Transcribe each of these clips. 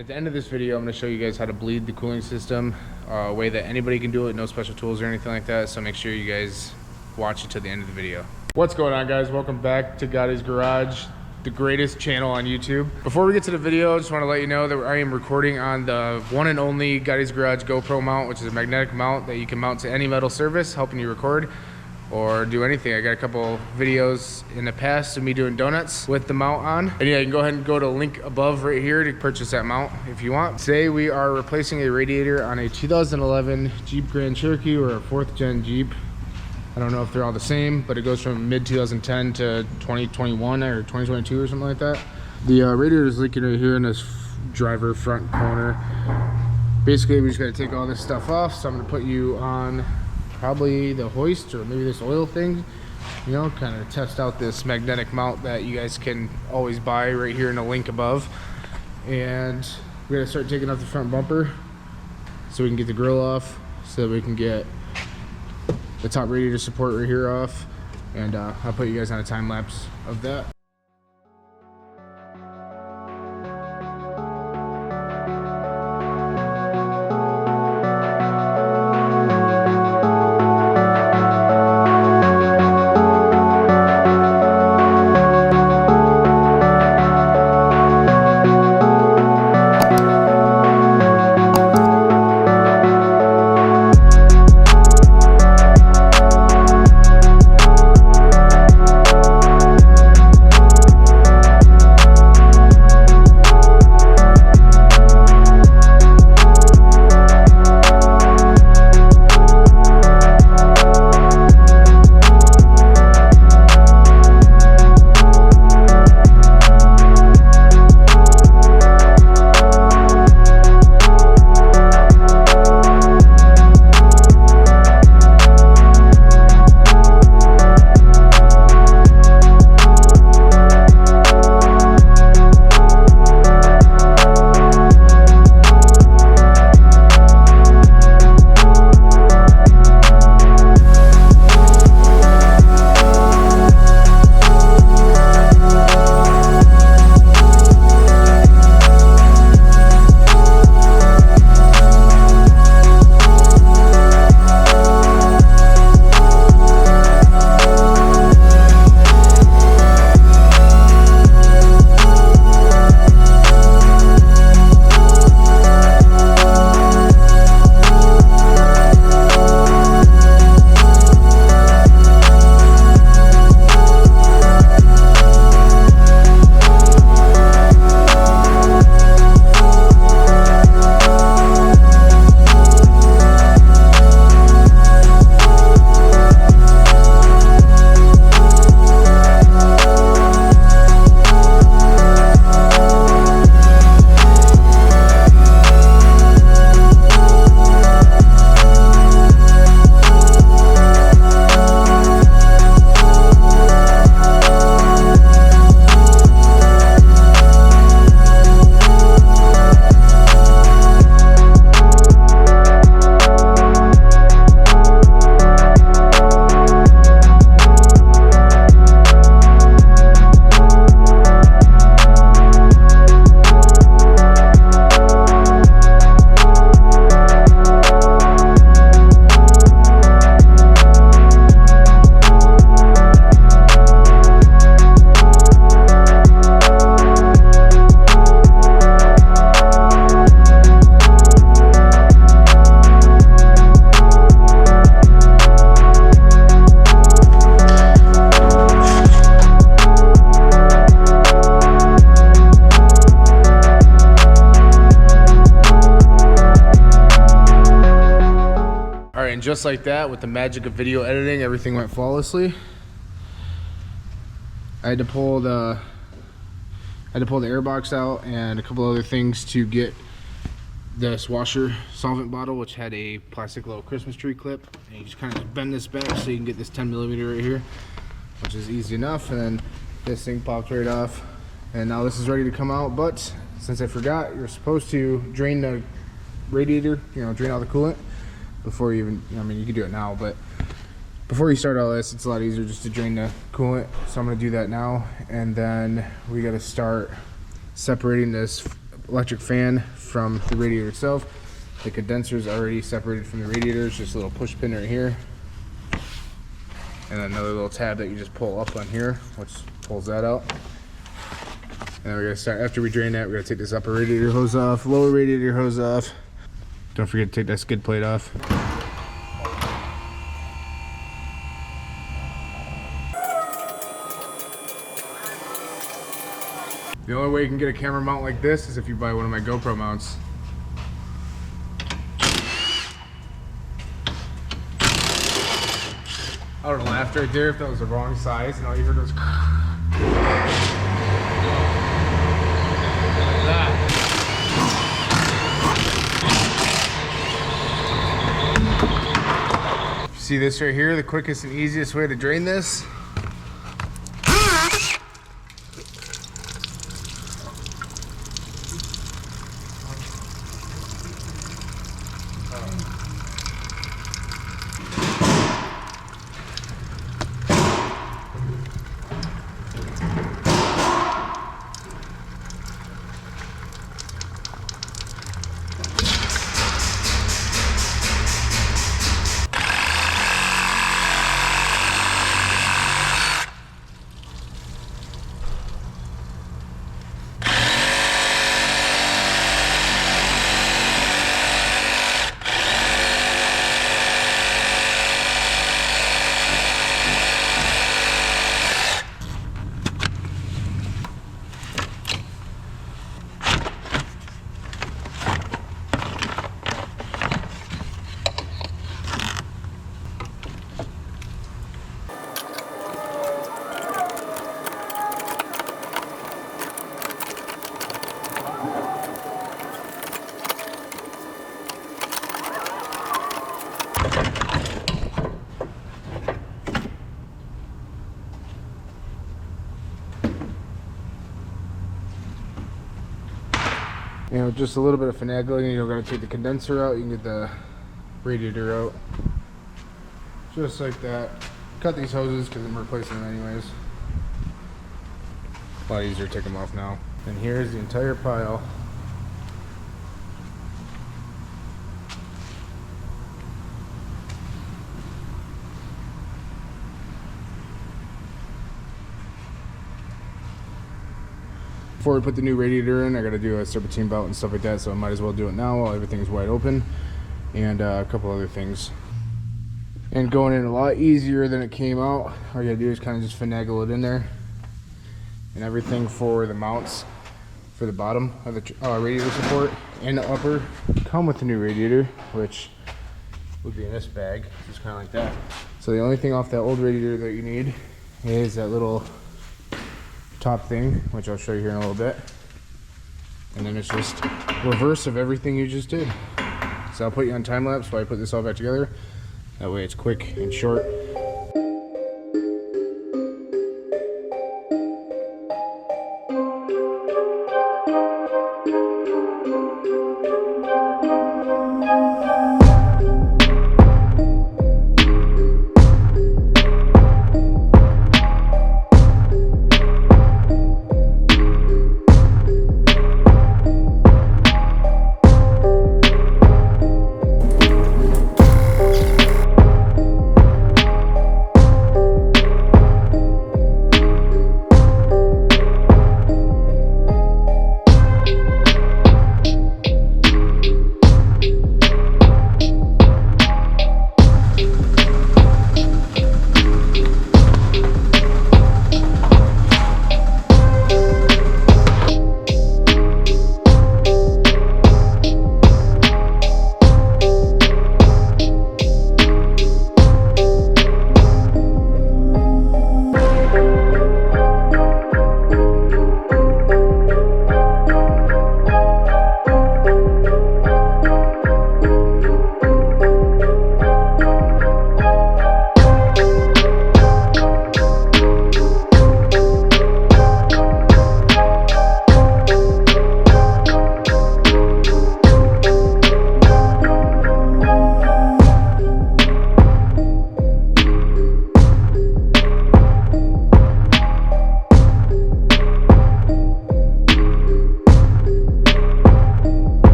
And at the end of this video, I'm going to show you guys how to bleed the cooling system, a way that anybody can do it, no special tools or anything like that. So make sure you guys watch it to the end of the video. What's going on, guys? Welcome back to Gotti's Garage, the greatest channel on YouTube. Before we get to the video, I just want to let you know that I am recording on the one and only Gotti's Garage GoPro mount, which is a magnetic mount that you can mount to any metal surface, helping you record or do anything. I got a couple videos in the past of me doing donuts with the mount on. And yeah, you can go ahead and go to the link above right here to purchase that mount if you want. Today we are replacing a radiator on a 2011 Jeep Grand Cherokee, or a 4th gen Jeep. I don't know if they're all the same, but it goes from mid 2010 to 2021 or 2022 or something like that. The radiator is leaking right here in this driver front corner. Basically, we just gotta take all this stuff off. So I'm gonna put you on probably the hoist or maybe this oil thing, you know, kind of test out this magnetic mount that you guys can always buy right here in the link above. And we're gonna start taking off the front bumper so we can get the grill off, so that we can get the top radiator support right here off. And I'll put you guys on a time lapse of that. And just like that, with the magic of video editing, everything went flawlessly. I had to pull the air box out and a couple other things to get this washer solvent bottle, which had a plastic little Christmas tree clip. And you just kind of bend this back so you can get this 10mm right here, which is easy enough. And then this thing pops right off. And now this is ready to come out. But since I forgot, you're supposed to drain the radiator, you know, drain all the coolant before you even, I mean, you can do it now, but before you start all this, it's a lot easier just to drain the coolant. So I'm gonna do that now, and then we gotta start separating this electric fan from the radiator itself. The condenser is already separated from the radiator. It's just a little push pin right here. And then another little tab that you just pull up on here, which pulls that out. And then we're gonna start, after we drain that, we're gonna take this upper radiator hose off, lower radiator hose off. Don't forget to take that skid plate off. The only way you can get a camera mount like this is if you buy one of my GoPro mounts. I would have laughed right there if that was the wrong size and all you heard was like that. See this right here, the quickest and easiest way to drain this? You know, just a little bit of finagling, you're going to take the condenser out, you can get the radiator out. Just like that. Cut these hoses because I'm replacing them anyways. A lot easier to take them off now. And here's the entire pile. Before we put the new radiator in, I gotta do a serpentine belt and stuff like that, so I might as well do it now while everything's wide open, and a couple other things. And going in a lot easier than it came out. All you gotta do is kind of just finagle it in there. And everything for the mounts for the bottom of the radiator support and the upper come with the new radiator, which would be in this bag, just kind of like that. So the only thing off that old radiator that you need is that little top thing, which I'll show you here in a little bit, and then it's just reverse of everything you just did. So I'll put you on time lapse while I put this all back together. That way it's quick and short.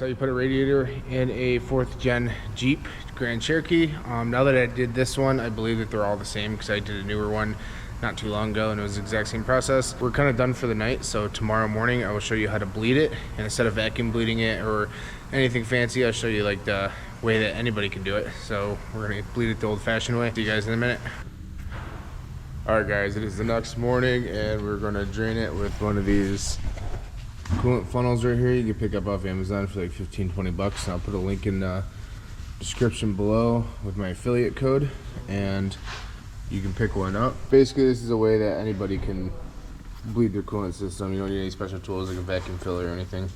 So you put a radiator in a 4th gen Jeep Grand Cherokee. Now that I did this one, I believe that they're all the same because I did a newer one not too long ago and it was the exact same process. We're kind of done for the night, so tomorrow morning I will show you how to bleed it, and instead of vacuum bleeding it or anything fancy, I'll show you like the way that anybody can do it. So we're gonna bleed it the old-fashioned way. See you guys in a minute. Alright guys, it is the next morning and we're gonna drain it with one of these coolant funnels right here. You can pick up off Amazon for like 15-20 bucks. I'll put a link in the description below with my affiliate code and you can pick one up. Basically, this is a way that anybody can bleed their coolant system. You don't need any special tools like a vacuum filler or anything.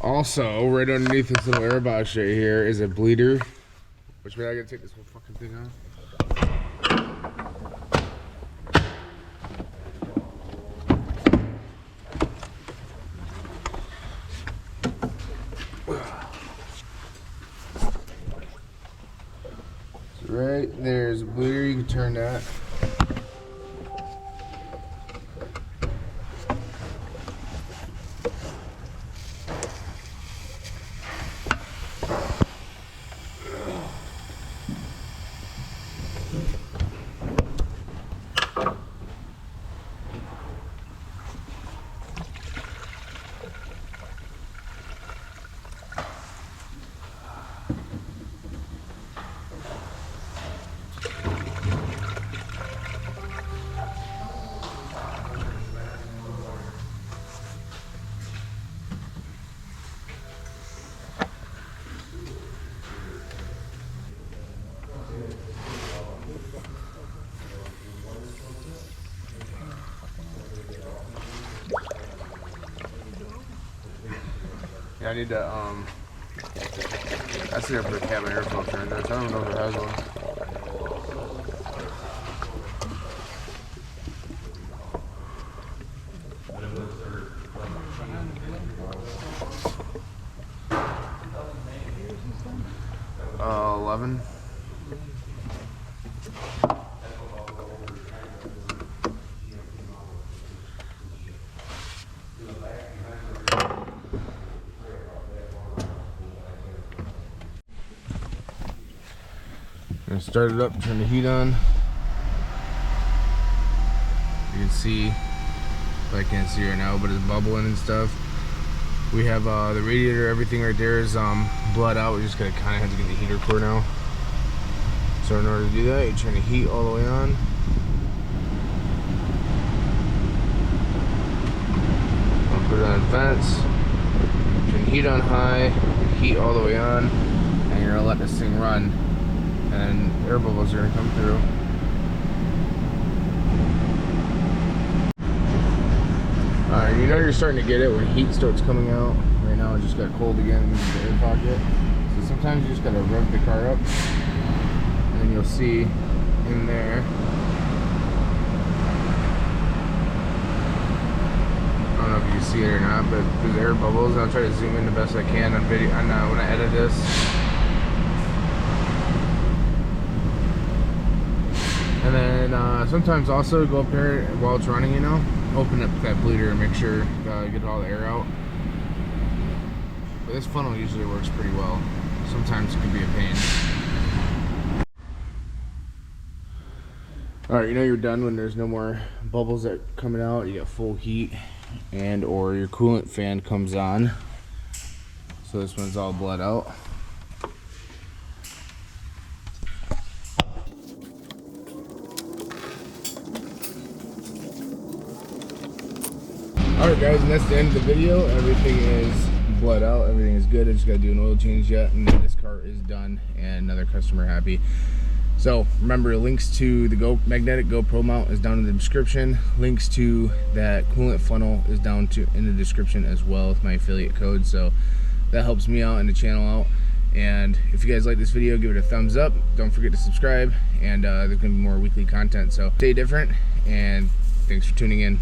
Also, right underneath this little air box right here is a bleeder. Which means I gotta take this whole fucking thing off. So right there's a bleeder, you can turn that. Yeah, I need to, I see I put a cabin air filter in this. I don't know if it has one. 11. Gonna start it up, turn the heat on. You can see, I can't see right now, but it's bubbling and stuff. We have the radiator, everything right there is bled out. We just gotta kind of have to get the heater core now. So in order to do that, you turn the heat all the way on. I'll put it on advance. Turn the heat on high, heat all the way on, and you're gonna let this thing run. And air bubbles are gonna come through. Alright, you know you're starting to get it when heat starts coming out. Right now it just got cold again in the air pocket. So sometimes you just gotta rev the car up. And then you'll see in there. I don't know if you can see it or not, but there's air bubbles. I'll try to zoom in the best I can on video when I edit this. And then sometimes also go up here while it's running, you know, open up that bleeder and make sure get all the air out. But this funnel usually works pretty well. Sometimes it can be a pain. Alright, you know you're done when there's no more bubbles that coming out, you get full heat, and or your coolant fan comes on. So this one's all bled out. Alright guys, and that's the end of the video. Everything is bled out, everything is good. I just gotta do an oil change yet, and then this car is done and another customer happy. So remember, links to the magnetic GoPro mount is down in the description. Links to that coolant funnel is down in the description as well with my affiliate code. So that helps me out and the channel out. And if you guys like this video, give it a thumbs up. Don't forget to subscribe, and there's gonna be more weekly content. So stay different, and thanks for tuning in.